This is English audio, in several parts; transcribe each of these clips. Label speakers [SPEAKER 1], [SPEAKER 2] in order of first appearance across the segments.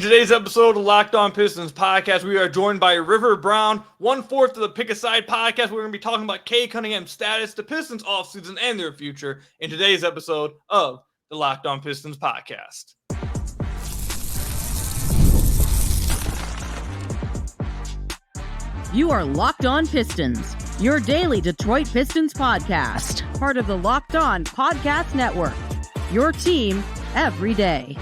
[SPEAKER 1] In today's episode of Locked On Pistons podcast, we are joined by River Brown, 1/4 of the PickASide podcast. We're going to be talking about Cade Cunningham's status, the Pistons offseason, and their future in today's episode of the Locked On Pistons podcast.
[SPEAKER 2] You are Locked On Pistons, your daily Detroit Pistons podcast, part of the Locked On Podcast Network, your team every day.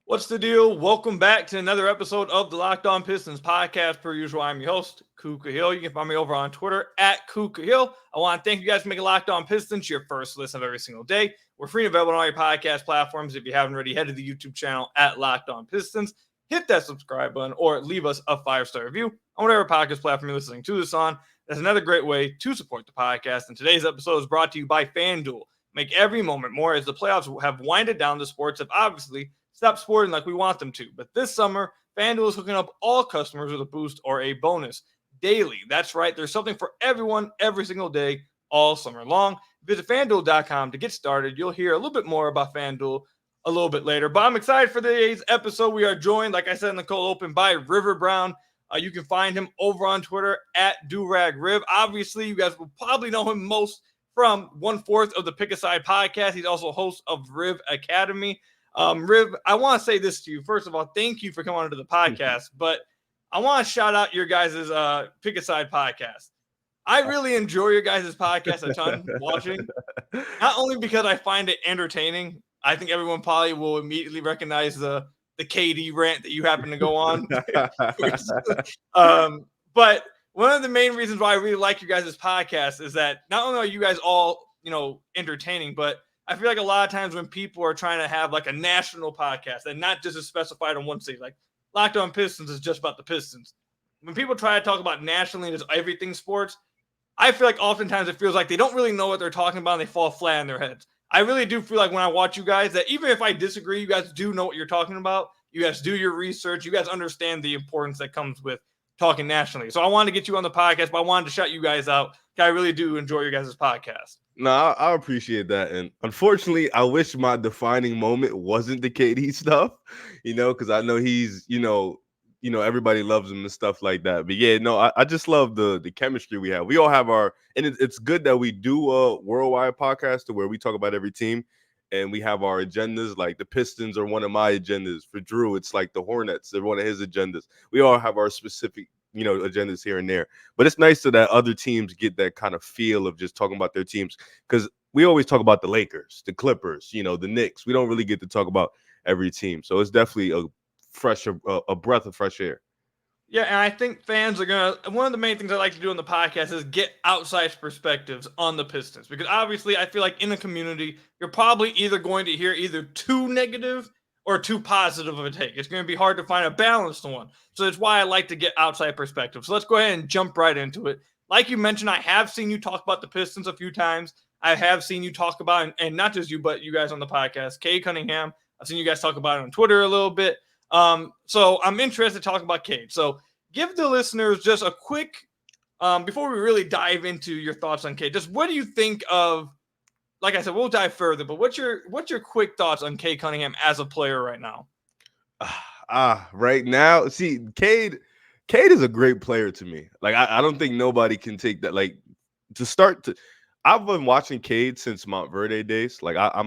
[SPEAKER 1] What's the deal? Welcome back to another episode of the Locked On Pistons podcast. Per usual, I'm your host, Kuka Hill. You can find me over on Twitter at Kuka Hill. I want to thank you guys for making Locked On Pistons your first listen of every single day. We're free and available on all your podcast platforms. If you haven't already, head to the YouTube channel at Locked On Pistons. Hit that subscribe button or leave us a 5-star review on whatever podcast platform you're listening to this on. That's another great way to support the podcast. And today's episode is brought to you by FanDuel. Make every moment more as the playoffs have winded down. The sports have obviously stopped sporting like we want them to. But this summer, FanDuel is hooking up all customers with a boost or a bonus daily. That's right. There's something for everyone every single day all summer long. Visit FanDuel.com to get started. You'll hear a little bit more about FanDuel a little bit later. But I'm excited for today's episode. We are joined, like I said in the cold open, by River Brown. You can find him over on Twitter at DuragRiv. Obviously, you guys will probably know him most from 1/4 of the PickASide podcast. He's also host of Riv Academy. Riv, I want to say this to you. First of all, thank you for coming onto the podcast, but I want to shout out your guys' PickASide podcast. I really enjoy your guys' podcast a ton watching, not only because I find it entertaining. I think everyone probably will immediately recognize the KD rant that you happen to go on. But one of the main reasons why I really like your guys' podcast is that not only are you guys all, entertaining, but I feel like a lot of times when people are trying to have like a national podcast and not just specified on one state, like Locked On Pistons is just about the Pistons. When people try to talk about nationally and just everything sports, I feel like oftentimes it feels like they don't really know what they're talking about and they fall flat on their heads. I really do feel like when I watch you guys that even if I disagree, you guys do know what you're talking about. You guys do your research. You guys understand the importance that comes with talking nationally. So I wanted to get you on the podcast, but I wanted to shout you guys out. I really do enjoy your guys' podcast.
[SPEAKER 3] No, I appreciate that. And unfortunately, I wish my defining moment wasn't the KD stuff, because I know he's, everybody loves him and stuff like that. But yeah, no, I just love the chemistry we have. We all have and it's good that we do a worldwide podcast to where we talk about every team and we have our agendas. Like the Pistons are one of my agendas. For Drew, it's like the Hornets. They're one of his agendas. We all have our specific agendas here and there. But it's nice that other teams get that kind of feel of just talking about their teams, because we always talk about the Lakers, the Clippers, the Knicks. We don't really get to talk about every team. So it's definitely a breath of fresh air.
[SPEAKER 1] Yeah, and I think fans are one of the main things I like to do on the podcast is get outside perspectives on the Pistons, because obviously I feel like in a community, you're probably either going to hear either too negative or too positive of a take. It's going to be hard to find a balanced one. So that's why I like to get outside perspective. So let's go ahead and jump right into it. Like you mentioned, I have seen you talk about the Pistons a few times. I have seen you talk about, and not just you, but you guys on the podcast, Cade Cunningham. I've seen you guys talk about it on Twitter a little bit. So I'm interested to talk about Cade. So give the listeners just a quick, before we really dive into your thoughts on Cade, just what do you think of, like I said, we'll dive further, but what's your quick thoughts on Cade Cunningham as a player right now?
[SPEAKER 3] Right now, see, Cade is a great player to me. Like, I don't think nobody can take that. Like, I've been watching Cade since Montverde days. Like, I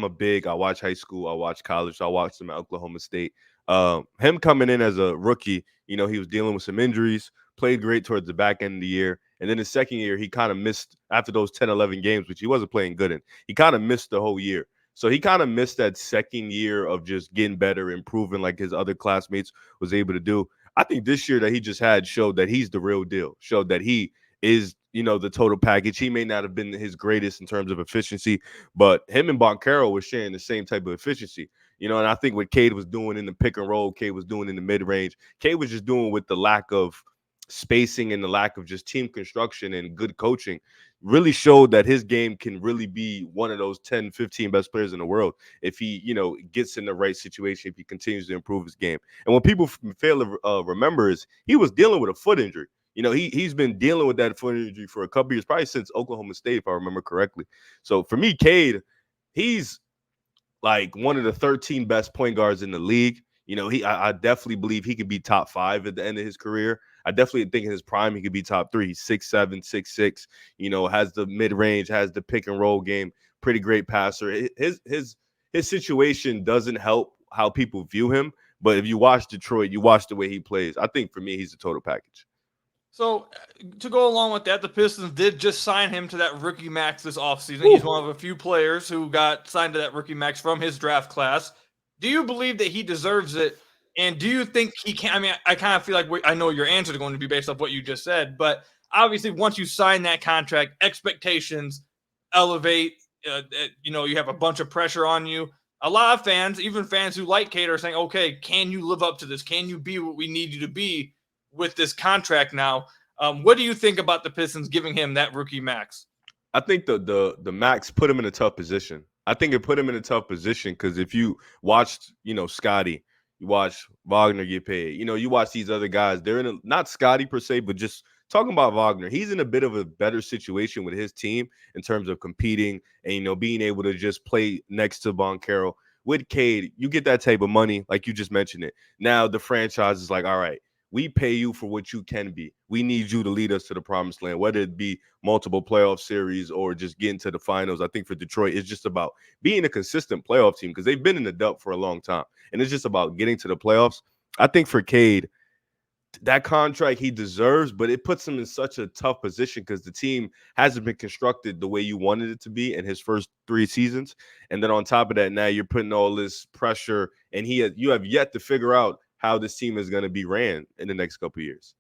[SPEAKER 3] watch high school, I watch college, I watched him at Oklahoma State. Him coming in as a rookie, he was dealing with some injuries, played great towards the back end of the year. And then the second year, he kind of missed after those 10, 11 games, which he wasn't playing good in. He kind of missed the whole year. So he kind of missed that second year of just getting better, improving like his other classmates was able to do. I think this year that he just had showed that he's the real deal, showed that he is, the total package. He may not have been his greatest in terms of efficiency, but him and Boncaro were sharing the same type of efficiency. And I think what Cade was doing in the pick and roll, Cade was doing in the mid-range, Cade was just doing with the lack of spacing and the lack of just team construction and good coaching really showed that his game can really be one of those 10, 15 best players in the world if he, gets in the right situation, if he continues to improve his game. And what people fail to remember is he was dealing with a foot injury. He's been dealing with that foot injury for a couple years, probably since Oklahoma State, if I remember correctly. So for me, Cade, he's like one of the 13 best point guards in the league. I definitely believe he could be top 5 at the end of his career. I definitely think in his prime he could be top 3. He's 6'7", 6'6", has the mid-range, has the pick and roll game, pretty great passer. His situation doesn't help how people view him, but if you watch Detroit, you watch the way he plays. I think for me, he's a total package.
[SPEAKER 1] So to go along with that, the Pistons did just sign him to that rookie max this offseason. He's one of a few players who got signed to that rookie max from his draft class. Do you believe that he deserves it? And do you think he can? I mean, I kind of feel like I know your answer is going to be based off what you just said, but obviously once you sign that contract, expectations elevate. You have a bunch of pressure on you. A lot of fans, even fans who like Cade, are saying, okay, can you live up to this? Can you be what we need you to be with this contract now? What do you think about the Pistons giving him that rookie max?
[SPEAKER 3] I think the max put him in a tough position. I think it put him in a tough position because if you watched, Scotty, you watch Wagner get paid, you watch these other guys, they're in not Scotty per se, but just talking about Wagner, he's in a bit of a better situation with his team in terms of competing and, being able to just play next to Boncaro. With Cade, you get that type of money, like you just mentioned it. Now the franchise is like, all right, we pay you for what you can be. We need you to lead us to the promised land, whether it be multiple playoff series or just getting to the finals. I think for Detroit, it's just about being a consistent playoff team because they've been in the dump for a long time. And it's just about getting to the playoffs. I think for Cade, that contract he deserves, but it puts him in such a tough position because the team hasn't been constructed the way you wanted it to be in his first 3 seasons. And then on top of that, now you're putting all this pressure, and you have yet to figure out how this team is going to be ran in the next couple of years.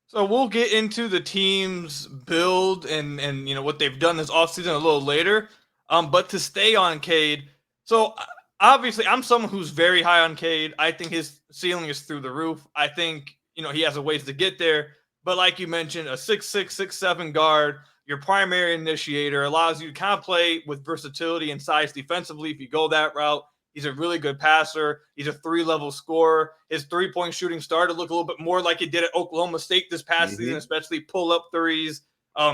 [SPEAKER 1] So we'll get into the team's build and what they've done this offseason a little later. But to stay on Cade, so obviously I'm someone who's very high on Cade. I think his ceiling is through the roof. I think he has a ways to get there. But like you mentioned, a 6'6", 6'7" guard, your primary initiator, allows you to kind of play with versatility and size defensively if you go that route. He's a really good passer. He's a 3-level scorer. His three-point shooting started to look a little bit more like it did at Oklahoma State this past season, especially pull-up threes,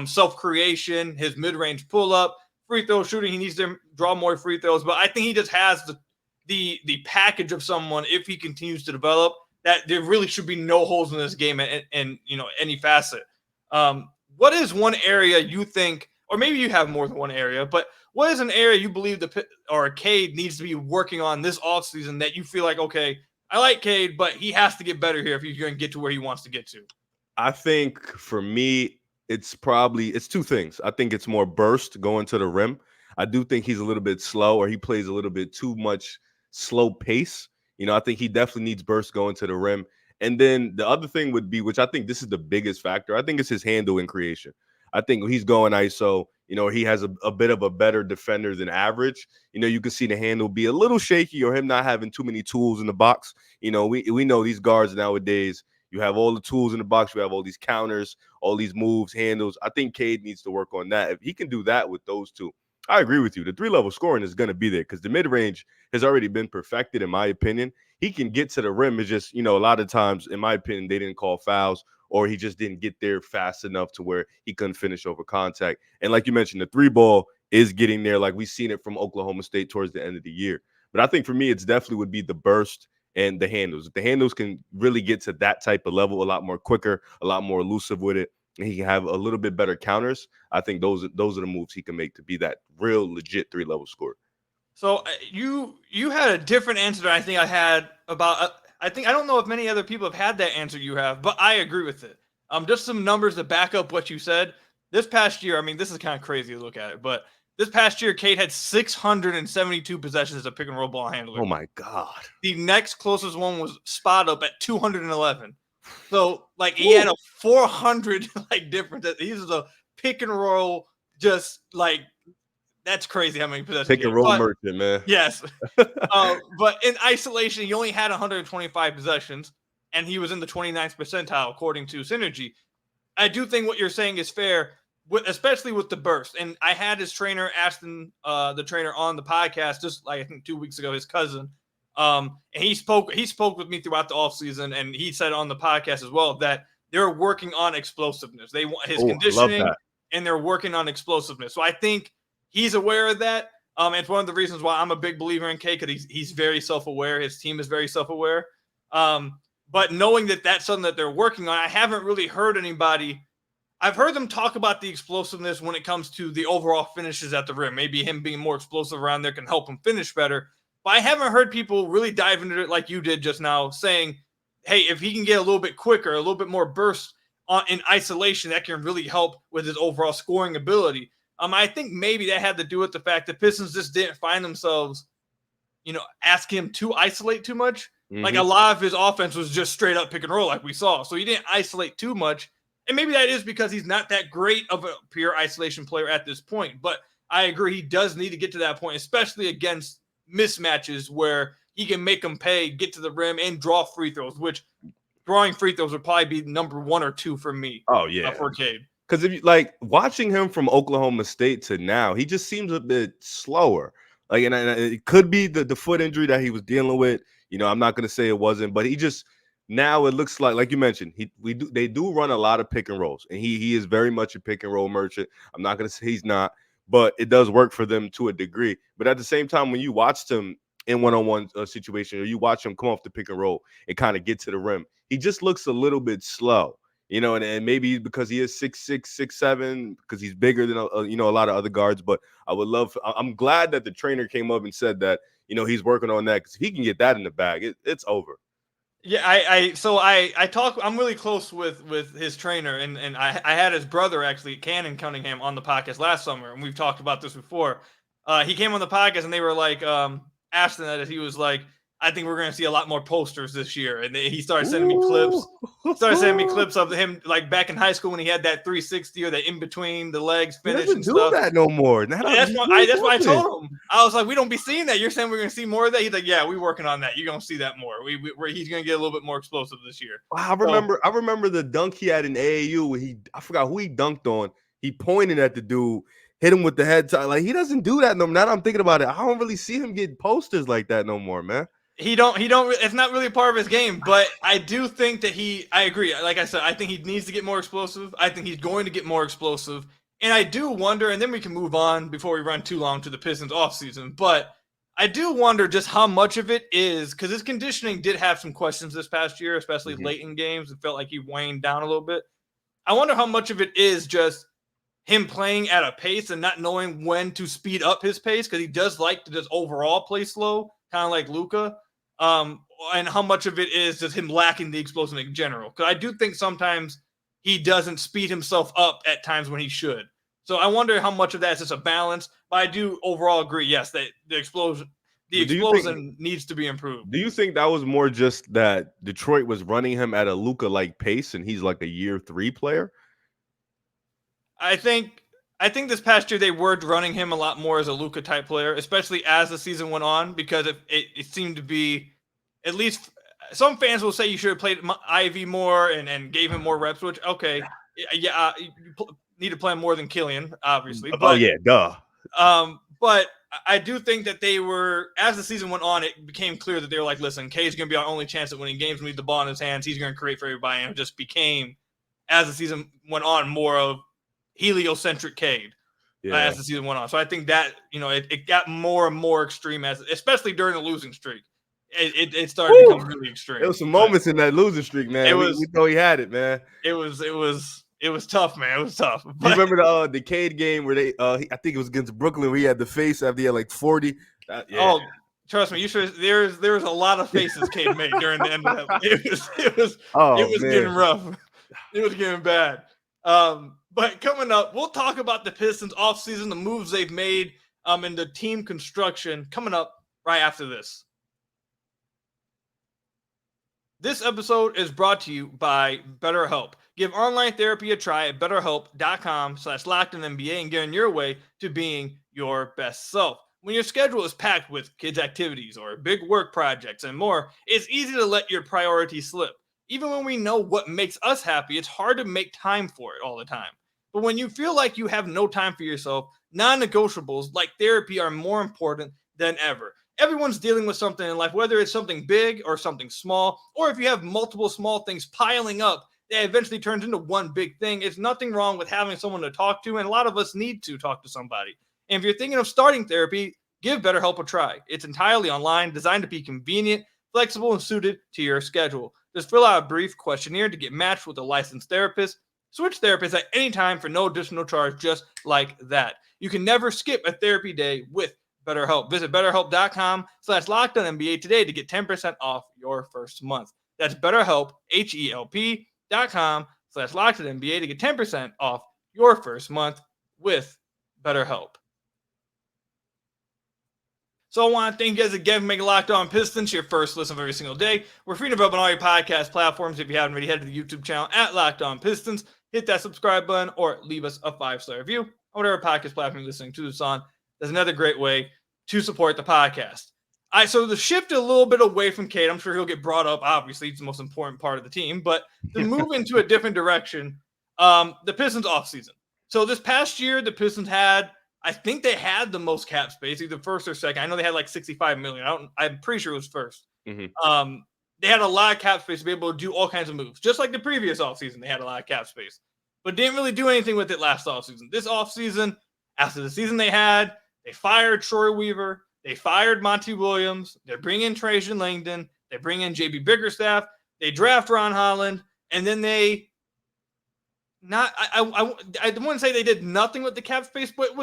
[SPEAKER 1] self-creation, his mid-range pull-up, free throw shooting. He needs to draw more free throws. But I think he just has the package of someone, if he continues to develop, that there really should be no holes in this game in any facet. What is one area you think, or maybe you have more than one area, but what is an area you believe Cade needs to be working on this offseason that you feel like, okay, I like Cade, but he has to get better here if he's going to get to where he wants to get to?
[SPEAKER 3] I think for me, it's 2 things. I think it's more burst going to the rim. I do think he's a little bit slow, or he plays a little bit too much slow pace. I think he definitely needs burst going to the rim. And then the other thing would be, which I think this is the biggest factor, I think it's his handle in creation. I think he's going ISO, he has a bit of a better defender than average. You can see the handle be a little shaky or him not having too many tools in the box. We know these guards nowadays, you have all the tools in the box. You have all these counters, all these moves, handles. I think Cade needs to work on that. If he can do that with those two, I agree with you. The 3-level scoring is going to be there because the mid-range has already been perfected, in my opinion. He can get to the rim. It's just, a lot of times, in my opinion, they didn't call fouls, or he just didn't get there fast enough to where he couldn't finish over contact. And like you mentioned, the 3-ball is getting there, like we've seen it from Oklahoma State towards the end of the year. But I think for me, it's definitely would be the burst and the handles. If the handles can really get to that type of level a lot more quicker, a lot more elusive with it, and he can have a little bit better counters, I think those are the moves he can make to be that real legit 3-level scorer.
[SPEAKER 1] So you had a different answer than I think I had about I don't know if many other people have had that answer you have, but I agree with it. Just some numbers to back up what you said. This past year, I mean, this is kind of crazy to look at it, but this past year, Cade had 672 possessions as a pick and roll ball handler.
[SPEAKER 3] Oh my God.
[SPEAKER 1] The next closest one was Spot Up at 211. So he had a 400 difference. He's a pick and roll, just that's crazy how many possessions.
[SPEAKER 3] Pick and roll merchant, man.
[SPEAKER 1] Yes. But in isolation, he only had 125 possessions, and he was in the 29th percentile according to Synergy. I do think what you're saying is fair, especially with the burst. And I had his trainer, Ashton, the trainer, on the podcast just I think 2 weeks ago, his cousin. And he spoke with me throughout the offseason, and he said on the podcast as well that they're working on explosiveness. They want his conditioning, and they're working on explosiveness. So I think he's aware of that. It's one of the reasons why I'm a big believer in Cade, because he's very self-aware. His team is very self-aware. But knowing that that's something that they're working on, I haven't really heard anybody. I've heard them talk about the explosiveness when it comes to the overall finishes at the rim. Maybe him being more explosive around there can help him finish better. But I haven't heard people really dive into it like you did just now, saying, hey, if he can get a little bit quicker, a little bit more burst in isolation, that can really help with his overall scoring ability. I think maybe that had to do with the fact that Pistons just didn't find themselves, asking him to isolate too much. Mm-hmm. Like a lot of his offense was just straight up pick and roll like we saw. So he didn't isolate too much. And maybe that is because he's not that great of a pure isolation player at this point. But I agree, he does need to get to that point, especially against mismatches where he can make them pay, get to the rim, and draw free throws, which drawing free throws would probably be number 1 or 2 for me.
[SPEAKER 3] Oh, yeah.
[SPEAKER 1] For Cade.
[SPEAKER 3] Because if you watching him from Oklahoma State to now, he just seems a bit slower. And it could be the foot injury that he was dealing with. I'm not going to say it wasn't, but he just now it looks like you mentioned, they do run a lot of pick and rolls, and he is very much a pick and roll merchant. I'm not going to say he's not, but it does work for them to a degree. But at the same time, when you watched him in one-on-one situation, or you watch him come off the pick and roll and kind of get to the rim, he just looks a little bit slow. And maybe because he is 6'6", 6'7", because he's bigger than a lot of other guards. But I'm glad that the trainer came up and said that he's working on that, because if he can get that in the bag, it's over.
[SPEAKER 1] Yeah, I talk. I'm really close with his trainer, and I had his brother actually, Cade Cunningham, on the podcast last summer, and we've talked about this before. He came on the podcast, and they were like asking that, he was like, I think we're going to see a lot more posters this year. And he started sending me clips. Of him back in high school when he had that 360 or that in between the legs finish and stuff.
[SPEAKER 3] He doesn't do that no more.
[SPEAKER 1] That's what I told him. I was like, we don't be seeing that. You're saying we're going to see more of that? He's like, yeah, we're working on that. You're going to see that more. He's going to get a little bit more explosive this year.
[SPEAKER 3] I remember the dunk he had in AAU where I forgot who he dunked on. He pointed at the dude, hit him with the head tie. He doesn't do that no more. Now that I'm thinking about it, I don't really see him get posters like that no more, man.
[SPEAKER 1] He don't. It's not really a part of his game, but I do think that I agree. Like I said, I think he needs to get more explosive. I think he's going to get more explosive. And I do wonder, and then we can move on before we run too long to the Pistons offseason, but I do wonder just how much of it is, because his conditioning did have some questions this past year, especially late in games. It felt like he waned down a little bit. I wonder how much of it is just him playing at a pace and not knowing when to speed up his pace, because he does like to just overall play slow, kind of like Luka. And how much of it is just him lacking the explosiveness in general. Because I do think sometimes he doesn't speed himself up at times when he should. So I wonder how much of that is just a balance. But I do overall agree, yes, that the explosion needs to be improved.
[SPEAKER 3] Do you think that was more just that Detroit was running him at a Luka-like pace and he's like a year 3 player?
[SPEAKER 1] I think this past year they were running him a lot more as a Luka type player, especially as the season went on, because it seemed to be, at least some fans will say you should have played Ivy more and gave him more reps, which, okay, yeah, you need to play more than Killian, obviously. But,
[SPEAKER 3] yeah, duh.
[SPEAKER 1] But I do think that they were, as the season went on, it became clear that they were like, listen, Cade's going to be our only chance at winning games. We need the ball in his hands. He's going to create for everybody. And it just became, as the season went on, more of heliocentric Cade as the season went on. So I think that, it got more and more extreme, especially during the losing streak. It started to become really extreme.
[SPEAKER 3] There was some moments in that losing streak, man. We know he had it, man.
[SPEAKER 1] It was tough, man. It was tough.
[SPEAKER 3] But, you remember the Cade game where they I think it was against Brooklyn, where he had the face after he had 40.
[SPEAKER 1] Oh, trust me, you should. There was a lot of faces Cade made during the end of that. It was getting rough. It was getting bad. But coming up, we'll talk about the Pistons offseason, the moves they've made, and the team construction coming up right after this. This episode is brought to you by BetterHelp. Give online therapy a try at BetterHelp.com/LockedOnNBA and get on your way to being your best self. When your schedule is packed with kids' activities or big work projects and more, it's easy to let your priorities slip. Even when we know what makes us happy, it's hard to make time for it all the time. But when you feel like you have no time for yourself, non-negotiables like therapy are more important than ever. Everyone's dealing with something in life, whether it's something big or something small, or if you have multiple small things piling up that eventually turns into one big thing. It's nothing wrong with having someone to talk to, and a lot of us need to talk to somebody. And if you're thinking of starting therapy, give BetterHelp a try. It's entirely online, designed to be convenient, flexible, and suited to your schedule. Just fill out a brief questionnaire to get matched with a licensed therapist. Switch therapists at any time for no additional charge, just like that. You can never skip a therapy day with BetterHelp. Visit BetterHelp.com/LockedOnNBA today to get 10% off your first month. That's BetterHelp, HELP.com/LockedOnNBA to get 10% off your first month with BetterHelp. So I want to thank you guys again for making Locked On Pistons your first listen of every single day. We're free to available on all your podcast platforms. If you haven't already, head to the YouTube channel at Locked On Pistons. Hit that subscribe button or leave us a 5-star review on whatever podcast platform you're listening to this on. That's another great way to support the podcast. All right, so to shift a little bit away from Cade, I'm sure he'll get brought up. Obviously, it's the most important part of the team. But to move into a different direction, the Pistons offseason. So this past year, the Pistons I think they had the most cap space, either first or second. I know they had like $65 million. I'm pretty sure it was first. Mm-hmm. They had a lot of cap space to be able to do all kinds of moves. Just like the previous offseason, they had a lot of cap space. But didn't really do anything with it last offseason. This offseason, after the season they had, they fired Troy Weaver. They fired Monty Williams. They bring in Trajan Langdon. They bring in JB Bickerstaff. They draft Ron Holland. And then I wouldn't say they did nothing with the cap space, but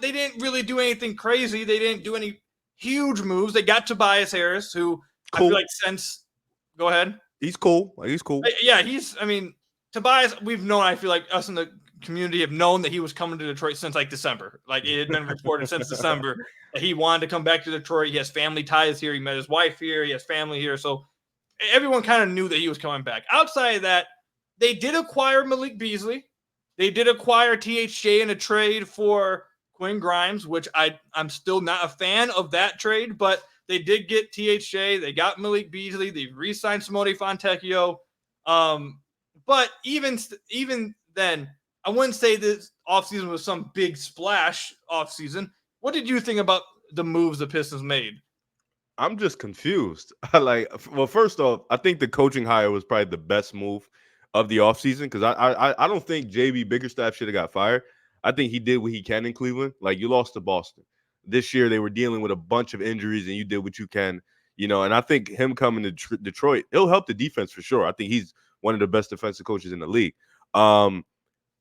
[SPEAKER 1] they didn't really do anything crazy. They didn't do any huge moves. They got Tobias Harris, who cool. I feel like go ahead.
[SPEAKER 3] He's cool.
[SPEAKER 1] Yeah, Tobias, we've known, I feel like us in the community have known that he was coming to Detroit since like December. Like it had been reported since December that he wanted to come back to Detroit. He has family ties here. He met his wife here. He has family here. So everyone kind of knew that he was coming back. Outside of that, they did acquire Malik Beasley. They did acquire THJ in a trade for Quinn Grimes, which I'm still not a fan of that trade, but they did get THJ. They got Malik Beasley. They re-signed Simone Fontecchio. But even then, I wouldn't say this offseason was some big splash offseason. What did you think about the moves the Pistons made?
[SPEAKER 3] I'm just confused. Well, first off, I think the coaching hire was probably the best move of the offseason because I don't think JB Bickerstaff should have got fired. I think he did what he can in Cleveland. Like, you lost to Boston. This year they were dealing with a bunch of injuries and you did what you can, and I think him coming to Detroit, it'll help the defense for sure. I think he's one of the best defensive coaches in the league.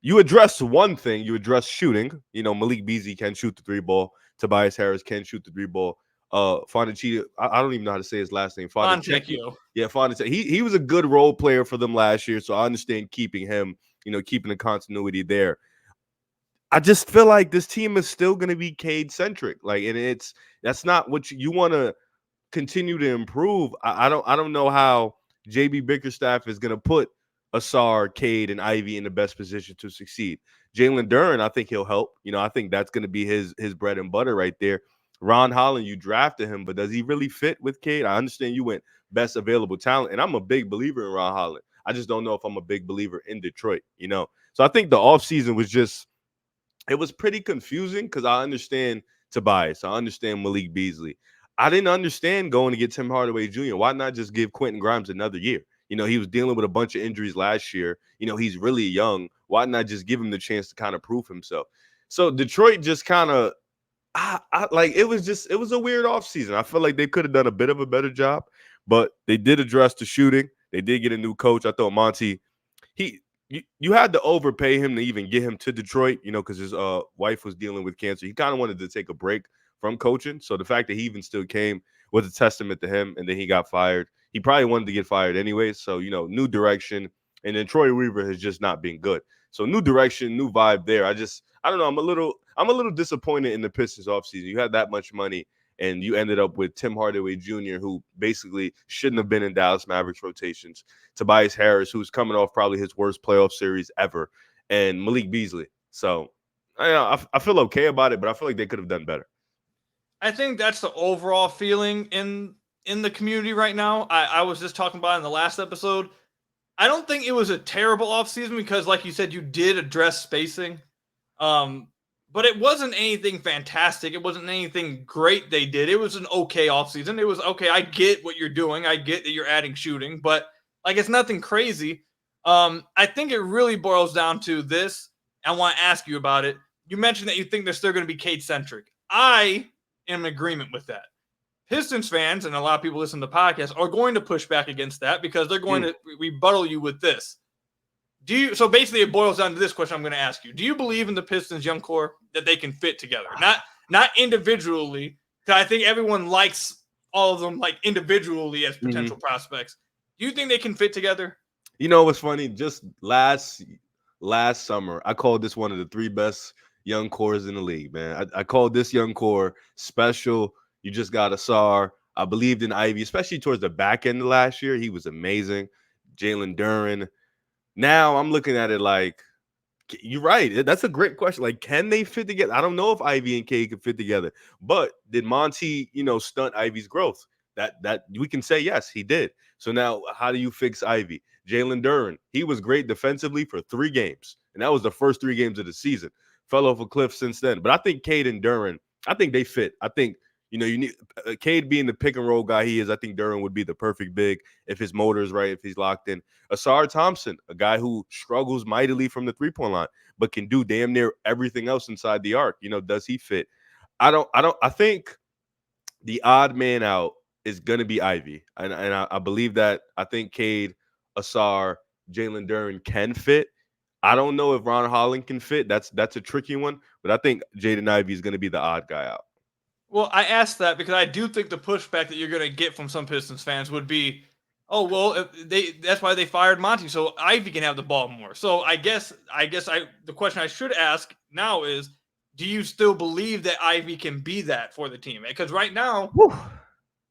[SPEAKER 3] You address one thing, you address shooting. Malik Beasley can shoot the 3-ball. Tobias Harris can shoot the 3-ball. Fontecchio, I don't even know how to say his last name.
[SPEAKER 1] Fontecchio.
[SPEAKER 3] Yeah, Fontecchio. He was a good role player for them last year, so I understand keeping him, keeping the continuity there. I just feel like this team is still going to be Cade-centric. And that's not what you want to continue to improve. I don't know how JB Bickerstaff is going to put Asar, Cade, and Ivy in the best position to succeed. Jalen Duren, I think he'll help. I think that's going to be his bread and butter right there. Ron Holland, you drafted him, but does he really fit with Cade? I understand you went best available talent, and I'm a big believer in Ron Holland. I just don't know if I'm a big believer in Detroit, So I think the offseason was it was pretty confusing because I understand Tobias. I understand Malik Beasley. I didn't understand going to get Tim Hardaway Jr. Why not just give Quentin Grimes another year? He was dealing with a bunch of injuries last year. He's really young. Why not just give him the chance to kind of prove himself? So Detroit just kind of, it was a weird offseason. I feel like they could have done a bit of a better job, but they did address the shooting. They did get a new coach. I thought Monty, you had to overpay him to even get him to Detroit, because his wife was dealing with cancer. He kind of wanted to take a break from coaching. So the fact that he even still came was a testament to him, and then he got fired. He probably wanted to get fired anyway. So, new direction. And then Troy Weaver has just not been good. So new direction, new vibe there. I don't know. I'm a little disappointed in the Pistons offseason. You had that much money and you ended up with Tim Hardaway Jr., who basically shouldn't have been in Dallas Mavericks rotations. Tobias Harris, who's coming off probably his worst playoff series ever, and Malik Beasley. So I feel okay about it, but I feel like they could have done better.
[SPEAKER 1] I think that's the overall feeling in the community right now. I was just talking about it in the last episode. I don't think it was a terrible offseason because, like you said, you did address spacing. But it wasn't anything fantastic. It wasn't anything great they did. It was an okay offseason. It was okay. I get what you're doing. I get that you're adding shooting, but it's nothing crazy. I think it really boils down to this. I want to ask you about it. You mentioned that you think they're still going to be Cade-centric. I in agreement with that. Pistons fans and a lot of people listen to the podcast are going to push back against that because they're going to rebuttal you with this. So basically it boils down to this question I'm going to ask you. Do you believe in the Pistons young core that they can fit together? Not individually, because I think everyone likes all of them like individually as potential prospects. Do you think they can fit together?
[SPEAKER 3] You know what's funny? Just last summer, I called this one of the 3 best young cores in the league, man. I called this young core special. You just got Asar. I believed in Ivy, especially towards the back end of last year. He was amazing. Jalen Duren. Now I'm looking at it like, you're right. That's a great question. Like, can they fit together? I don't know if Ivy and Cade can fit together. But did Monty, stunt Ivy's growth? That we can say yes, he did. So now, how do you fix Ivy? Jalen Duren, he was great defensively for 3 games, and that was the first 3 games of the season. Fell off a cliff since then. But I think Cade and Duren, I think they fit. I think you need Cade being the pick and roll guy he is. I think Duren would be the perfect big if his motor is right, if he's locked in. Asar Thompson, a guy who struggles mightily from the 3-point line, but can do damn near everything else inside the arc. Does he fit? I think the odd man out is going to be Ivy. And I believe that. I think Cade, Asar, Jalen Duren can fit. I don't know if Ron Holland can fit. That's a tricky one. But I think Jaden Ivey is going to be the odd guy out.
[SPEAKER 1] Well, I asked that because I do think the pushback that you're going to get from some Pistons fans would be, oh, well, that's why they fired Monty, so Ivy can have the ball more. So I guess the question I should ask now is, do you still believe that Ivy can be that for the team? Because right now,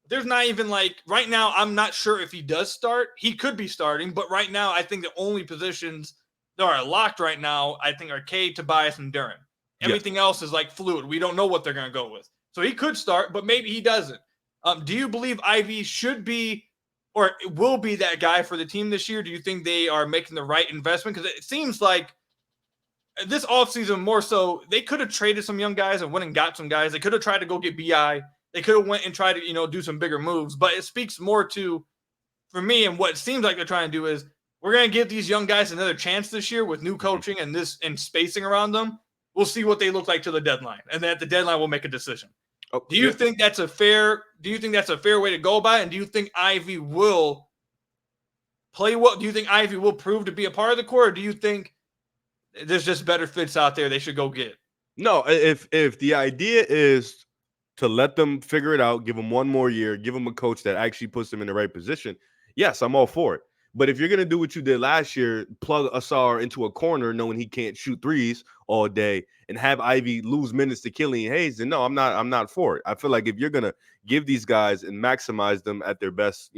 [SPEAKER 1] there's not even right now, I'm not sure if he does start. He could be starting, but right now, I think the only positions that are locked right now, I think, are Cade, Tobias, and Duren. Everything else is fluid. We don't know what they're going to go with. So he could start, but maybe he doesn't. Do you believe Ivy should be or will be that guy for the team this year? Do you think they are making the right investment? Because it seems like this offseason more so, they could have traded some young guys and went and got some guys. They could have tried to go get BI. They could have went and tried to, do some bigger moves. But it speaks more to, for me, and what it seems like they're trying to do is we're going to give these young guys another chance this year with new coaching and spacing around them. We'll see what they look like to the deadline. And then at the deadline, we'll make a decision. Do you think that's a fair way to go about it? And do you think Ivy will play well? Do you think Ivy will prove to be a part of the core? Or do you think there's just better fits out there they should go get?
[SPEAKER 3] No, if the idea is to let them figure it out, give them one more year, give them a coach that actually puts them in the right position, yes, I'm all for it. But if you're going to do what you did last year, plug Asar into a corner knowing he can't shoot threes all day and have Ivy lose minutes to Killian Hayes, then no, I'm not for it. I feel like if you're going to give these guys and maximize them at their best,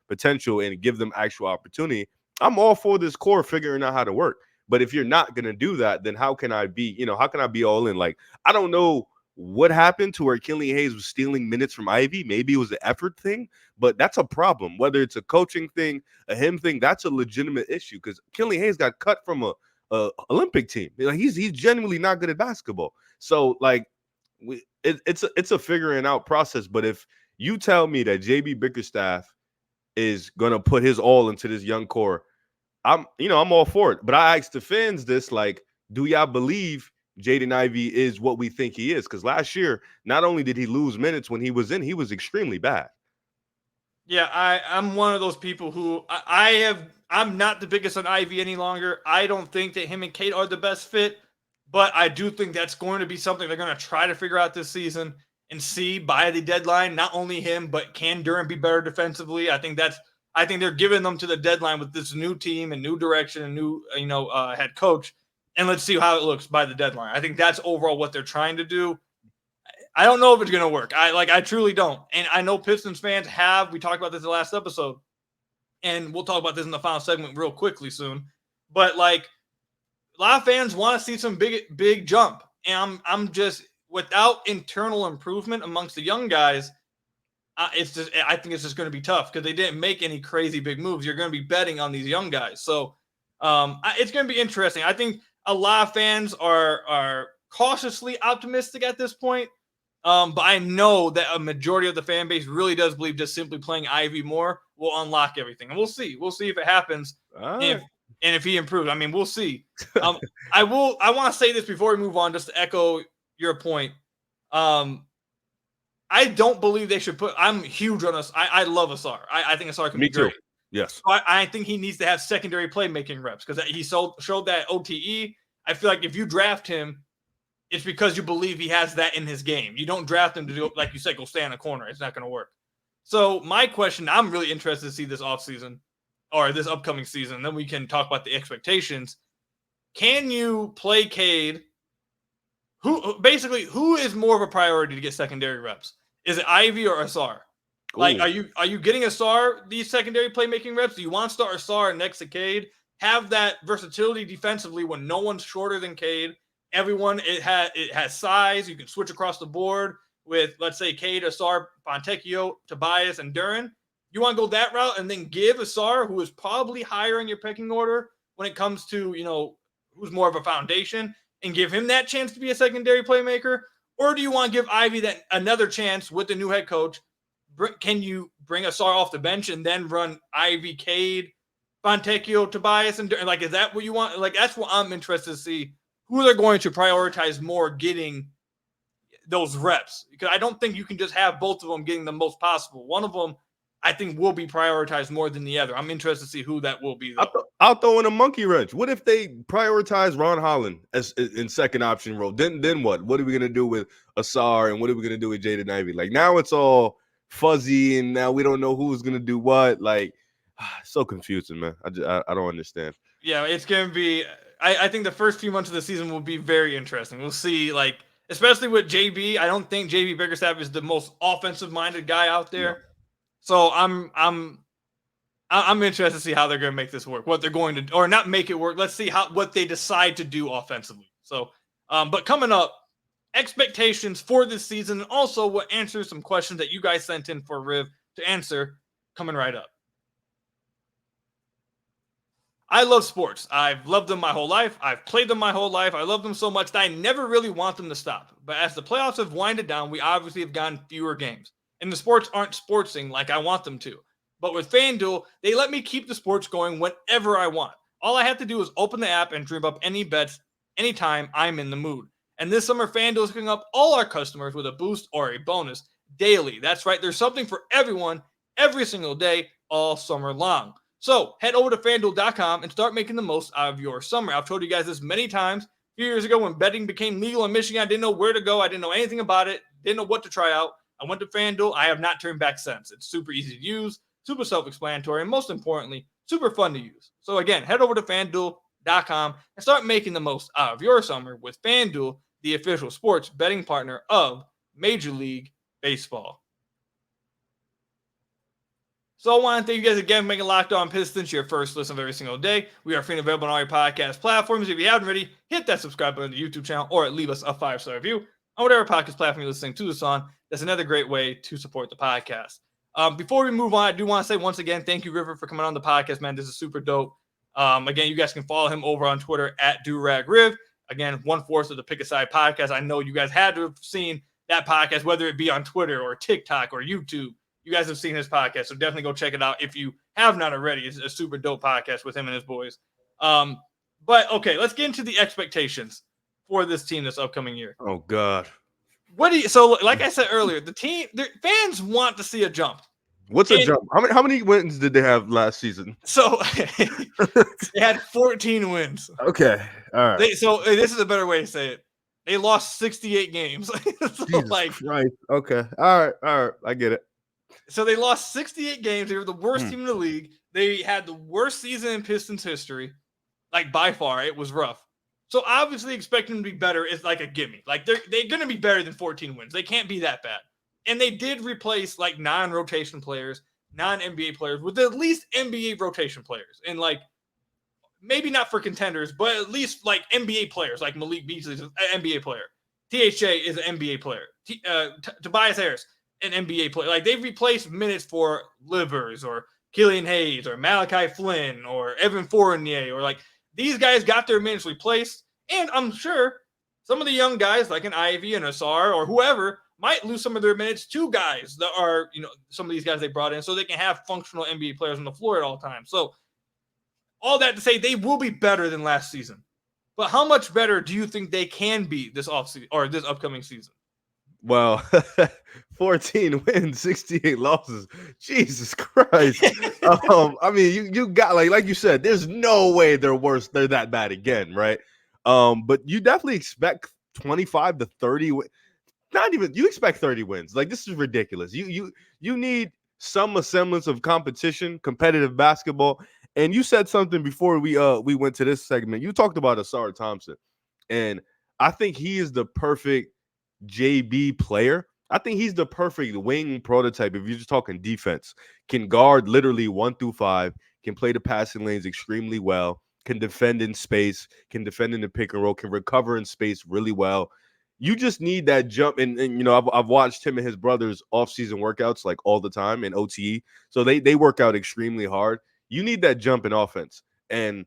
[SPEAKER 3] potential and give them actual opportunity, I'm all for this core figuring out how to work. But if you're not going to do that, then how can I be all in? Like, I don't know what happened to where Killian Hayes was stealing minutes from Ivy. Maybe it was an effort thing, but that's a problem. Whether it's a coaching thing, a him thing, that's a legitimate issue because Killian Hayes got cut from a Olympic team. He's genuinely not good at basketball. So it's a figuring out process. But if you tell me that JB Bickerstaff is gonna put his all into this young core, I'm all for it. But I asked the fans this, do y'all believe Jaden Ivey is what we think he is? Because last year, not only did he lose minutes when he was in, he was extremely bad.
[SPEAKER 1] Yeah, I'm one of those people who I'm not the biggest on Ivy any longer. I don't think that him and Cade are the best fit, but I do think that's going to be something they're going to try to figure out this season and see by the deadline. Not only him, but can Duren be better defensively? I think they're giving them to the deadline with this new team and new direction and new head coach. And let's see how it looks by the deadline. I think that's overall what they're trying to do. I don't know if it's going to work. I truly don't. And I know Pistons fans we talked about this in the last episode, and we'll talk about this in the final segment real quickly soon. But a lot of fans want to see some big jump. And I'm just, without internal improvement amongst the young guys, I think it's just going to be tough because they didn't make any crazy big moves. You're going to be betting on these young guys. So it's going to be interesting. I think a lot of fans are cautiously optimistic at this point. But I know that a majority of the fan base really does believe just simply playing Ivy more will unlock everything. And we'll see. We'll see if it happens. And if he improves. I mean, we'll see. I want to say this before we move on, just to echo your point. I don't believe they should put. I'm huge on us. I love Asar. I think Asar can
[SPEAKER 3] Me
[SPEAKER 1] be great.
[SPEAKER 3] too. Yes.
[SPEAKER 1] I think he needs to have secondary playmaking reps because he showed that OTE. I feel like if you draft him, it's because you believe he has that in his game. You don't draft him to do, like you said, go stay in a corner. It's not going to work. So my question, I'm really interested to see this offseason or this upcoming season. Then we can talk about the expectations. Can you play Cade? Who is more of a priority to get secondary reps? Is it Ivy or Asar? Like, are you getting Asar these secondary playmaking reps? Do you want to start Asar next to Cade? Have that versatility defensively when no one's shorter than Cade. Everyone it has size. You can switch across the board with, let's say, Cade, Asar, Fontecchio, Tobias, and Duren. You want to go that route and then give Asar, who is probably higher in your pecking order when it comes to, who's more of a foundation, and give him that chance to be a secondary playmaker? Or do you want to give Ivy that another chance with the new head coach? Can you bring Asar off the bench and then run Ivy, Cade, Fontecchio, Tobias, and like, is that what you want? Like, that's what I'm interested to see, who they're going to prioritize more getting those reps. Because I don't think you can just have both of them getting the most possible. One of them, I think, will be prioritized more than the other. I'm interested to see who that will be, though.
[SPEAKER 3] I'll throw in a monkey wrench. What if they prioritize Ron Holland as in second option role? Then what? What are we going to do with Asar, and what are we going to do with Jaden Ivey? Like, now it's all fuzzy, and now we don't know who's going to do what. Like, so confusing, man. I don't understand.
[SPEAKER 1] Yeah, it's going to be – I think the first few months of the season will be very interesting. We'll see, like, especially with JB. I don't think JB Bickerstaff is the most offensive-minded guy out there. No. So I'm interested to see how they're going to make this work, what they're going to – or not make it work. Let's see what they decide to do offensively. So, but coming up, expectations for this season, and also what answers some questions that you guys sent in for Riv to answer, coming right up. I love sports. I've loved them my whole life. I've played them my whole life. I love them so much that I never really want them to stop. But as the playoffs have winded down, we obviously have gotten fewer games. And the sports aren't sportsing like I want them to. But with FanDuel, they let me keep the sports going whenever I want. All I have to do is open the app and dream up any bets anytime I'm in the mood. And this summer, FanDuel is hooking up all our customers with a boost or a bonus daily. That's right. There's something for everyone every single day all summer long. So head over to FanDuel.com and start making the most out of your summer. I've told you guys this many times. A few years ago when betting became legal in Michigan, I didn't know where to go. I didn't know anything about it. Didn't know what to try out. I went to FanDuel. I have not turned back since. It's super easy to use, super self-explanatory, and most importantly, super fun to use. So again, head over to FanDuel.com and start making the most out of your summer with FanDuel, the official sports betting partner of Major League Baseball. So I want to thank you guys again for making Locked On Pistons your first listen of every single day. We are free and available on all your podcast platforms. If you haven't already, hit that subscribe button to the YouTube channel or leave us a 5-star review on whatever podcast platform you're listening to this on. That's another great way to support the podcast. Before we move on, I do want to say once again, thank you, River, for coming on the podcast, man. This is super dope. Again, you guys can follow him over on Twitter at DuragRiv. Again, 1/4 of the PickASide podcast. I know you guys had to have seen that podcast, whether it be on Twitter or TikTok or YouTube. You guys have seen his podcast, so definitely go check it out if you have not already. It's a super dope podcast with him and his boys. But, okay, let's get into the expectations for this team this upcoming year.
[SPEAKER 3] Oh, God.
[SPEAKER 1] So, like I said earlier, the fans want to see a jump.
[SPEAKER 3] What's a jump? How many wins did they have last season?
[SPEAKER 1] So, they had 14 wins.
[SPEAKER 3] Okay, all right.
[SPEAKER 1] This is a better way to say it. They lost 68 games.
[SPEAKER 3] Jesus Christ. Okay, all right. I get it.
[SPEAKER 1] So they lost 68 games. They were the worst team in the league. They had the worst season in Pistons history. Like, by far, it was rough. So obviously expecting them to be better is like a gimme. Like, they're going to be better than 14 wins. They can't be that bad. And they did replace, like, non-rotation players, non-NBA players with at least NBA rotation players. And, like, maybe not for contenders, but at least, like, NBA players. Like Malik Beasley is an NBA player. THA is an NBA player. Tobias Harris, an NBA player. Like, they've replaced minutes for Livers or Killian Hayes or Malachi Flynn or Evan Fournier, or, like, these guys got their minutes replaced. And I'm sure some of the young guys like an Ivy and Asar or whoever might lose some of their minutes to guys that are, some of these guys they brought in so they can have functional NBA players on the floor at all times. So all that to say, they will be better than last season. But how much better do you think they can be this offseason or this upcoming season?
[SPEAKER 3] Well, 14 wins, 68 losses. Jesus Christ. I mean, you got like you said, there's no way they're that bad again, right? But you definitely expect 25 to 30 not even you expect 30 wins. Like this is ridiculous. You need some semblance of competition, competitive basketball. And you said something before we went to this segment. You talked about Asar Thompson. And I think he is the perfect JB player. I think he's the perfect wing prototype. If you're just talking defense, can guard literally 1 through 5, can play the passing lanes extremely well, can defend in space, can defend in the pick and roll, can recover in space really well. You just need that jump. And you know, I've watched him and his brothers off-season workouts like all the time in OTE. So they work out extremely hard. You need that jump in offense. And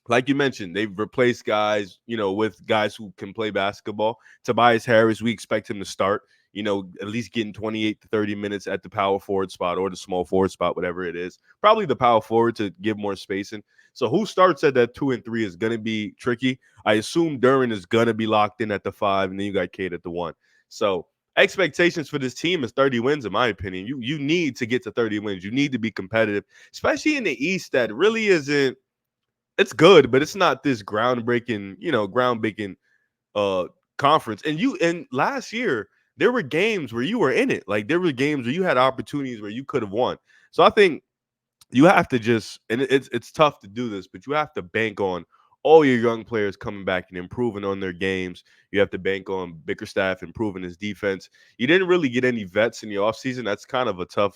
[SPEAKER 3] like you mentioned, they've replaced guys, you know, with guys who can play basketball. Tobias Harris, we expect him to start, you know, at least getting 28 to 30 minutes at the power forward spot or the small forward spot, whatever it is. Probably the power forward to give more spacing. So who starts at that 2 and 3 is going to be tricky. I assume Duren is going to be locked in at the 5, and then you got Cade at the 1. So expectations for this team is 30 wins, in my opinion. You need to get to 30 wins. You need to be competitive, especially in the East that really isn't. It's good, but it's not this groundbreaking conference. And last year there were games where you were in it. Like there were games where you had opportunities where you could have won. So I think you have to just, and it's tough to do this, but you have to bank on all your young players coming back and improving on their games. You have to bank on Bickerstaff improving his defense. You didn't really get any vets in the offseason. That's kind of a tough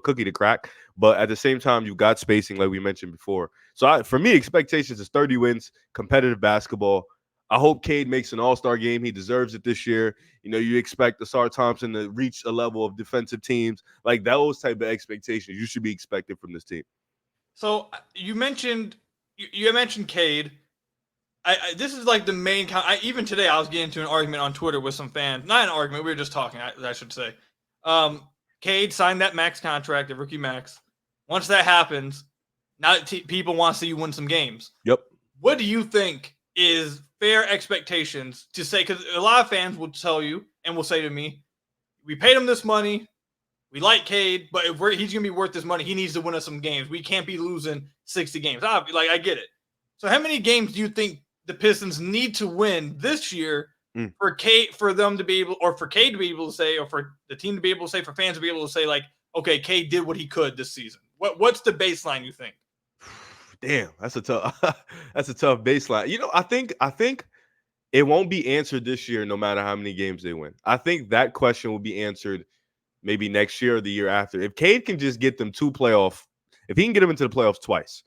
[SPEAKER 3] cookie to crack. But at the same time, you got spacing like we mentioned before. So for me, expectations is 30 wins, competitive basketball. I hope Cade makes an all-star game. He deserves it this year. You know, you expect Asar Thompson to reach a level of defensive teams. Like those type of expectations you should be expected from this team.
[SPEAKER 1] So you mentioned Cade. This is like the main. Even today, I was getting into an argument on Twitter with some fans. Not an argument. We were just talking. I should say. Cade signed that max contract, the rookie max. Once that happens, now people want to see you win some games.
[SPEAKER 3] Yep.
[SPEAKER 1] What do you think is fair expectations to say? Because a lot of fans will tell you and will say to me, we paid him this money. We like Cade, but if he's going to be worth this money, he needs to win us some games. We can't be losing 60 games. I get it. So how many games do you think the Pistons need to win this year for Cade, for them to be able, or for Cade to be able to say, or for the team to be able to say, for fans to be able to say, like, okay, Cade did what he could this season? What's the baseline you think?
[SPEAKER 3] Damn, that's a tough baseline. You know, I think it won't be answered this year, no matter how many games they win. I think that question will be answered maybe next year or the year after. If Cade can just get them if he can get them into the playoffs twice,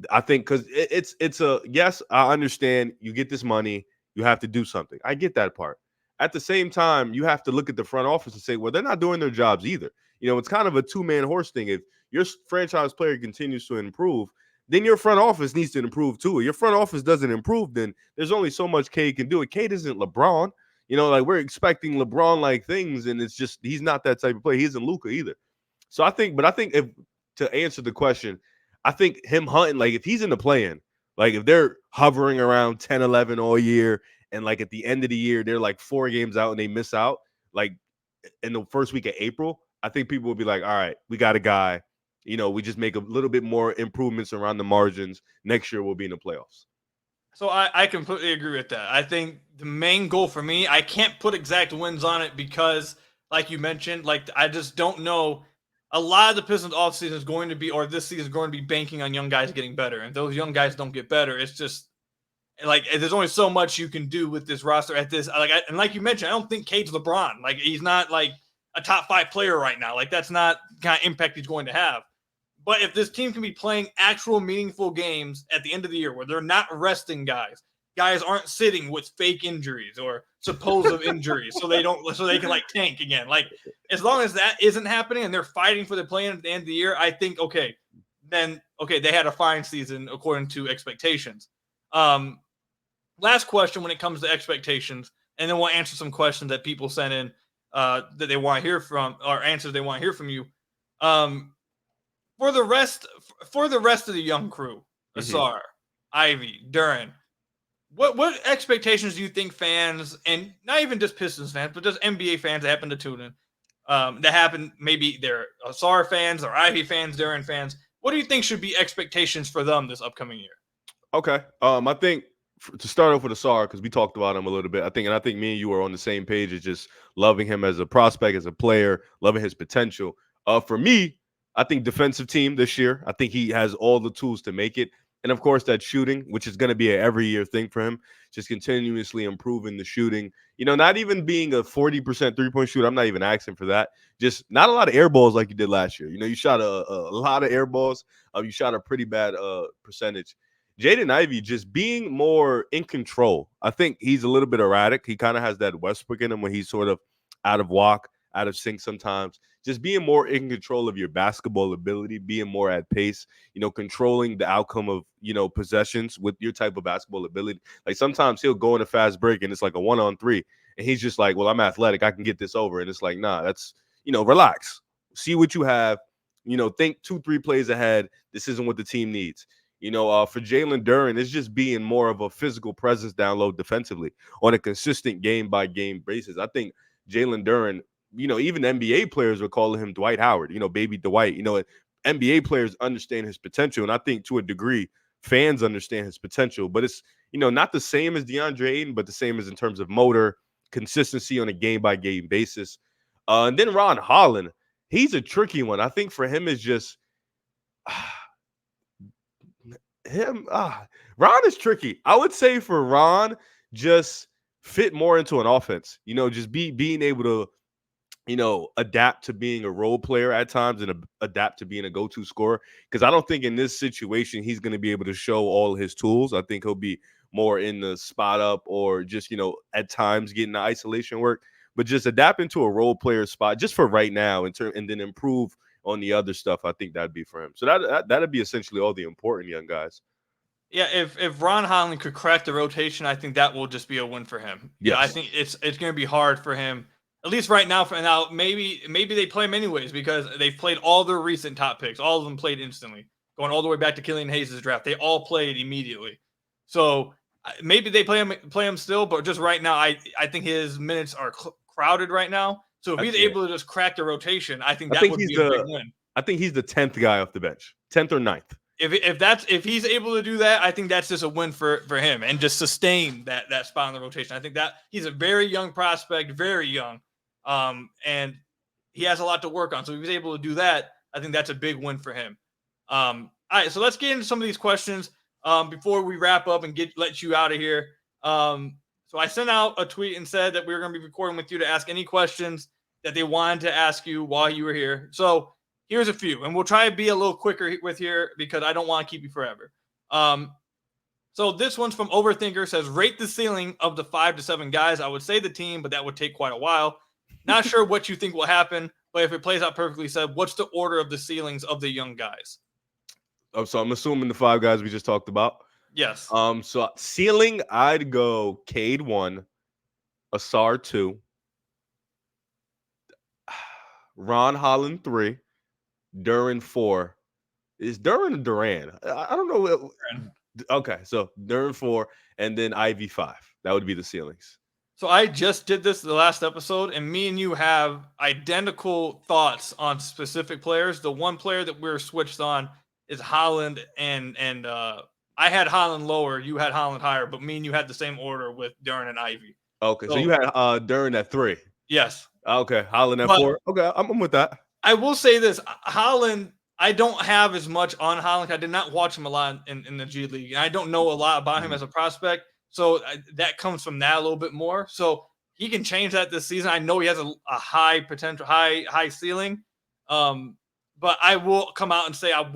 [SPEAKER 3] I think, because it's a yes, I understand you get this money, you have to do something. I get that part. At the same time, you have to look at the front office and say, well, they're not doing their jobs either. You know, it's kind of a two-man horse thing. If your franchise player continues to improve, then your front office needs to improve too. If your front office doesn't improve, then there's only so much Cade can do. Cade isn't LeBron. You know, like we're expecting LeBron-like things, and it's just he's not that type of player. He isn't Luka either. So I think if to answer the question, I think him hunting, like if he's in the play-in, like if they're hovering around 10-11 all year, and like at the end of the year, they're like 4 games out and they miss out, like in the first week of April, I think people will be like, all right, we got a guy. You know, we just make a little bit more improvements around the margins. Next year, we'll be in the playoffs.
[SPEAKER 1] So I completely agree with that. I think the main goal for me, I can't put exact wins on it because, like you mentioned, like I just don't know. A lot of the Pistons offseason is going to be, or this season is going to be banking on young guys getting better. And if those young guys don't get better, it's just like there's only so much you can do with this roster at this. And like you mentioned, I don't think Cade's LeBron. Like he's not like a top 5 player right now. Like that's not the kind of impact he's going to have. But if this team can be playing actual meaningful games at the end of the year where they're not resting guys aren't sitting with fake injuries or supposed injuries so they can like tank again. Like as long as that isn't happening and they're fighting for the play-in at the end of the year, I think they had a fine season according to expectations. Last question when it comes to expectations, and then we'll answer some questions that people sent in that they want to hear from, or answers they want to hear from you. For the rest of the young crew, Asar, Ivy, Duren, What expectations do you think fans, and not even just Pistons fans, but just NBA fans that happen to tune in, that happen, maybe they're Asar fans or Ivy fans, Darren fans, what do you think should be expectations for them this upcoming year?
[SPEAKER 3] Okay. I think to start off with Asar, because we talked about him a little bit, I think me and you are on the same page of just loving him as a prospect, as a player, loving his potential. For me, I think defensive team this year. I think he has all the tools to make it. And of course, that shooting, which is going to be an every year thing for him, just continuously improving the shooting. Not even being a 40% 3-point shooter. I'm not even asking for that. Just not a lot of air balls like you did last year. You shot a lot of air balls. You shot a pretty bad percentage. Jaden Ivey just being more in control. I think he's a little bit erratic. He kind of has that Westbrook in him when he's sort of out of walk, out of sync sometimes. Just being more in control of your basketball ability, being more at pace, controlling the outcome of, possessions with your type of basketball ability. Like sometimes he'll go in a fast break and it's like a 1-on-3 and he's just like, well, I'm athletic. I can get this over. And it's like, nah, that's, relax. See what you have. Think 2-3 plays ahead. This isn't what the team needs. For Jalen Duren, it's just being more of a physical presence down low defensively on a consistent game-by-game basis. I think Jalen Duren, even NBA players were calling him Dwight Howard, baby Dwight. NBA players understand his potential, and I think to a degree, fans understand his potential. But it's, not the same as DeAndre Ayton, but the same as in terms of motor, consistency on a game-by-game basis. And then Ron Holland, he's a tricky one. I think for him is just Ron is tricky. I would say for Ron, just fit more into an offense. Just being able to, adapt to being a role player at times and adapt to being a go-to scorer. Because I don't think in this situation he's going to be able to show all his tools. I think he'll be more in the spot up or just, at times getting the isolation work. But just adapting to a role player spot just for right now and then improve on the other stuff, I think that'd be for him. So that'd be essentially all the important young guys.
[SPEAKER 1] Yeah, if Ron Holland could crack the rotation, I think that will just be a win for him.
[SPEAKER 3] Yes.
[SPEAKER 1] Yeah, I think it's going to be hard for him, at least right now. For now, maybe they play him anyways because they've played all their recent top picks. All of them played instantly, going all the way back to Killian Hayes' draft. They all played immediately. So maybe they play him still, but just right now, I think his minutes are crowded right now. So if he's able to just crack the rotation, I think that would be a big win.
[SPEAKER 3] I think he's the 10th guy off the bench, 10th or 9th.
[SPEAKER 1] If he's able to do that, I think that's just a win for him and just sustain that spot in the rotation. I think that he's a very young prospect, very young, and he has a lot to work on. So if he's able to do that, I think that's a big win for him. All right, so let's get into some of these questions before we wrap up and let you out of here. So I sent out a tweet and said that we were going to be recording with you to ask any questions that they wanted to ask you while you were here. So here's a few, and we'll try to be a little quicker with here because I don't want to keep you forever. So this one's from Overthinker, says, rate the ceiling of the 5 to 7 guys. I would say the team, but that would take quite a while. Not sure what you think will happen, but if it plays out perfectly, said, what's the order of the ceilings of the young guys?
[SPEAKER 3] So I'm assuming the 5 guys we just talked about.
[SPEAKER 1] Yes.
[SPEAKER 3] So ceiling, I'd go Cade 1, Asar 2, Ron Holland 3, Duren 4. Is Duren or Duran? I don't know.
[SPEAKER 1] Duren.
[SPEAKER 3] Okay, so Duren 4, and then Ivy 5. That would be the ceilings.
[SPEAKER 1] So I just did this the last episode, and me and you have identical thoughts on specific players. The one player that we're switched on is Holland, and I had Holland lower, you had Holland higher, but me and you had the same order with Duren and Ivy.
[SPEAKER 3] Okay, so you had Duren at 3.
[SPEAKER 1] Yes.
[SPEAKER 3] Okay, Holland at 4. Okay, I'm with that.
[SPEAKER 1] I will say this, Holland, I don't have as much on Holland. I did not watch him a lot in the G League, and I don't know a lot about him as a prospect. So that comes from that a little bit more. So he can change that this season. I know he has a high potential, high ceiling. But I will come out and say I'm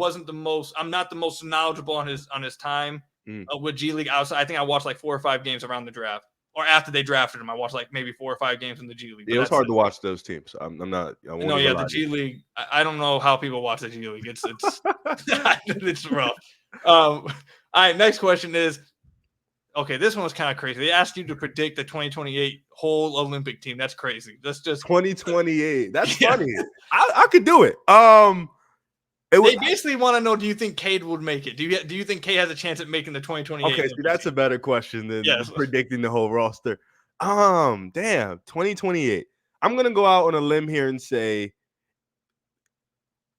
[SPEAKER 1] not the most knowledgeable on his time with G League outside. I think I watched like 4 or 5 games around the draft. Or after they drafted him, I watched like maybe 4 or 5 games in the G League.
[SPEAKER 3] Yeah, it was hard to watch those teams. I'm not.
[SPEAKER 1] The G League. I don't know how people watch the G League. It's it's rough. All right, next question is, okay, this one was kind of crazy. They asked you to predict the 2028 whole Olympic team. That's crazy. That's just
[SPEAKER 3] 2028. That's funny. I could do it.
[SPEAKER 1] They basically want to know, do you think Cade would make it? Do you think Cade has a chance at making the 2028?
[SPEAKER 3] Okay, see, that's a better question than predicting the whole roster. Damn, 2028. I'm gonna go out on a limb here and say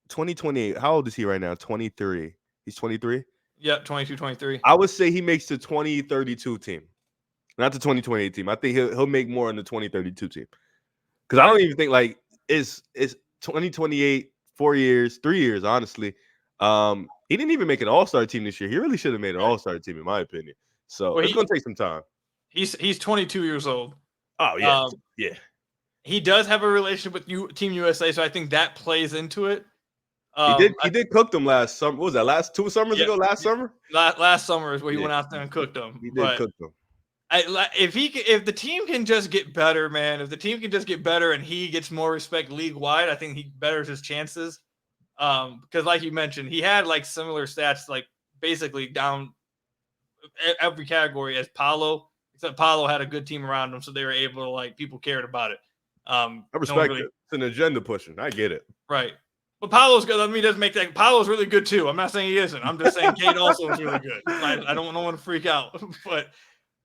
[SPEAKER 3] 2028. How old is he right now? 23. He's 23?
[SPEAKER 1] Yep, 22, 23.
[SPEAKER 3] I would say he makes the 2032 team. Not the 2028 team. I think he'll make more in the 2032 team. Because I don't even think like it's 2028, 4 years, 3 years, honestly. He didn't even make an all-star team this year. He really should have made an all-star team, in my opinion. So it's gonna take some time.
[SPEAKER 1] He's 22 years old.
[SPEAKER 3] Oh, yeah. Yeah.
[SPEAKER 1] He does have a relationship with Team USA, so I think that plays into it.
[SPEAKER 3] He did cook them last summer. What was that? Last 2 summers ago? Last summer?
[SPEAKER 1] Last summer is where he went out there and cooked them.
[SPEAKER 3] He did cook them.
[SPEAKER 1] If the team can just get better, man, if the team can just get better and he gets more respect league wide, I think he betters his chances. Because like you mentioned, he had like similar stats, like basically down every category as Paolo, except Paolo had a good team around him, so they were able to, like, people cared about it.
[SPEAKER 3] I respect it. It's an agenda pushing. I get it.
[SPEAKER 1] Right. But Paolo's good. Let me just make that. Paolo's really good too. I'm not saying he isn't. I'm just saying Cade also is really good. I don't want to freak out. But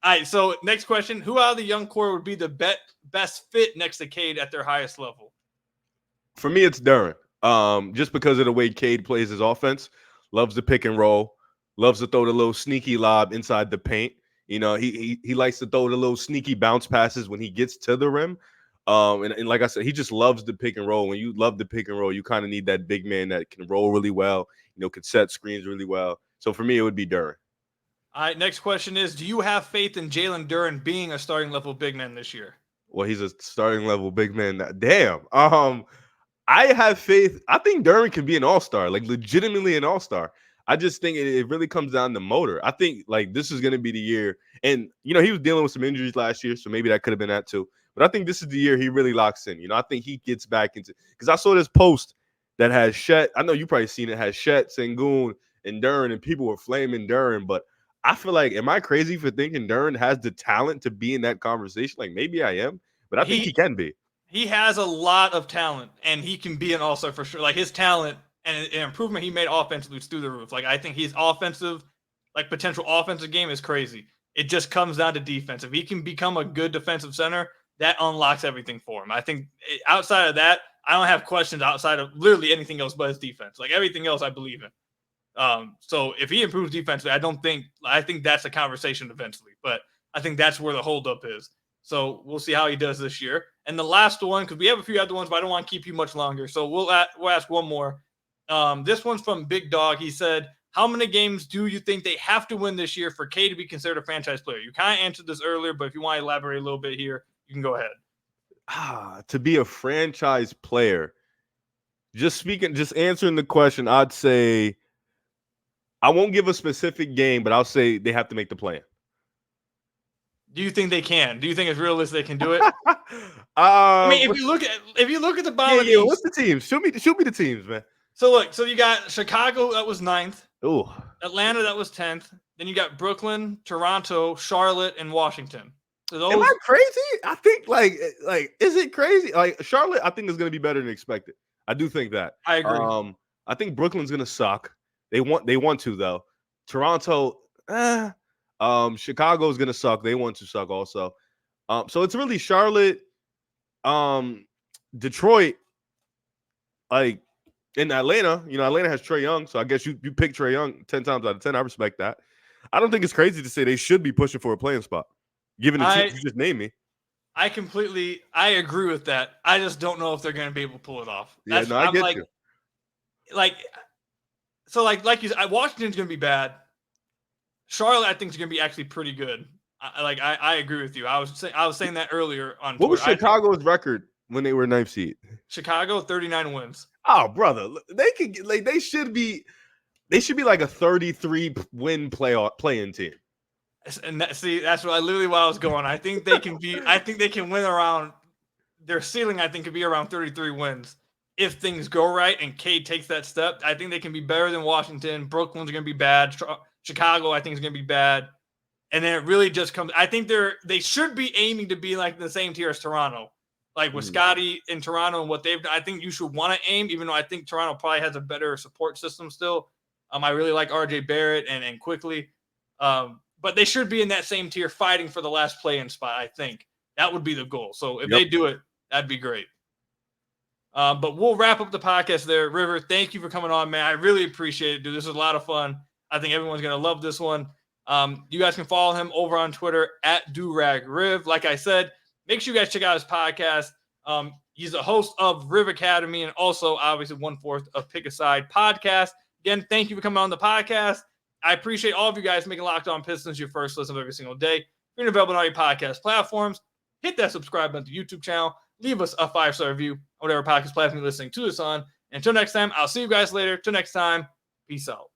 [SPEAKER 1] all right. So next question: who out of the young core would be the best fit next to Cade at their highest level?
[SPEAKER 3] For me, it's Duren. Just because of the way Cade plays his offense, loves to pick and roll, loves to throw the little sneaky lob inside the paint. You know, he likes to throw the little sneaky bounce passes when he gets to the rim. And like I said, he just loves the pick and roll. When you love the pick and roll, you kind of need that big man that can roll really well, you know, can set screens really well. So for me, it would be Duren.
[SPEAKER 1] All right, next question is, do you have faith in Jalen Duren being a starting level big man this year?
[SPEAKER 3] Well, he's a starting level big man. Damn. I have faith. I think Duren can be an all-star, like legitimately an all-star. I just think it really comes down to motor. I think like this is going to be the year. And, you know, he was dealing with some injuries last year, so maybe that could have been that too. But I think this is the year he really locks in. You know, I think he gets back into – because I saw this post that has Shet. I know you probably seen it. Has Shet, Sengun, and Duren, and people were flaming Duren. But I feel like, am I crazy for thinking Duren has the talent to be in that conversation? Like, maybe I am, but I think he can be.
[SPEAKER 1] He has a lot of talent, and he can be an all-star for sure. Like, his talent and improvement he made offensively is through the roof. Like, I think his offensive, like, potential offensive game is crazy. It just comes down to defense. If he can become a good defensive center, that unlocks everything for him. I think outside of that, I don't have questions outside of literally anything else but his defense. Like, everything else I believe in. So if he improves defensively, I think that's a conversation eventually. But I think that's where the holdup is. So we'll see how he does this year. And the last one, because we have a few other ones, but I don't want to keep you much longer. So we'll ask one more. This one's from Big Dog. He said, how many games do you think they have to win this year for Cade to be considered a franchise player? You kind of answered this earlier, but if you want to elaborate a little bit here, you can go ahead.
[SPEAKER 3] To be a franchise player, just answering the question, I'd say I won't give a specific game, but I'll say they have to make the play-in.
[SPEAKER 1] Do you think they can? Do you think it's realistic they can do it?
[SPEAKER 3] I
[SPEAKER 1] mean, if you look at the bottom,
[SPEAKER 3] what's the teams? Show me the teams, man.
[SPEAKER 1] So you got Chicago that was 9th.
[SPEAKER 3] Ooh.
[SPEAKER 1] Atlanta that was 10th. Then you got Brooklyn, Toronto, Charlotte, and Washington. So
[SPEAKER 3] am I crazy? I think like is it crazy? Like Charlotte, I think is going to be better than expected. I do think that.
[SPEAKER 1] I agree.
[SPEAKER 3] I think Brooklyn's going to suck. They want to though. Toronto, Chicago is going to suck. They want to suck also. So it's really Charlotte, Detroit, like in Atlanta. You know, Atlanta has Trae Young, so I guess you pick Trae Young 10 times out of 10. I respect that. I don't think it's crazy to say they should be pushing for a playing spot, given the teams you just named me.
[SPEAKER 1] I agree with that. I just don't know if they're going to be able to pull it off.
[SPEAKER 3] I get you.
[SPEAKER 1] Like you said, Washington's going to be bad. Charlotte, I think, is going to be actually pretty good. I agree with you. I was saying that earlier on Twitter.
[SPEAKER 3] What was Chicago's record when they were 9th seed?
[SPEAKER 1] Chicago, 39 wins.
[SPEAKER 3] Oh, brother, they should be like a 33 win play-in team.
[SPEAKER 1] And that's literally why I was going. I think they can win around their ceiling. I think could be around 33 wins if things go right and Cade takes that step. I think they can be better than Washington. Brooklyn's going to be bad. Chicago, I think, is going to be bad. And then it really just comes. I think they should be aiming to be like the same tier as Toronto. Like with Scotty in Toronto and what they've done, I think you should want to aim, even though I think Toronto probably has a better support system still. I really like RJ Barrett and Quickly. But they should be in that same tier fighting for the last play-in spot, I think. That would be the goal. So if they do it, that'd be great. But we'll wrap up the podcast there. River, thank you for coming on, man. I really appreciate it, dude. This was a lot of fun. I think everyone's going to love this one. You guys can follow him over on Twitter at DuragRiv. Like I said, make sure you guys check out his podcast. He's a host of Riv Academy and also obviously 1/4 of PickASide podcast. Again, thank you for coming on the podcast. I appreciate all of you guys making Locked On Pistons your first listen of every single day. If you're available on all your podcast platforms, hit that subscribe button to the YouTube channel. Leave us a 5-star review on whatever podcast platform you're listening to this on. Until next time, I'll see you guys later. Till next time, peace out.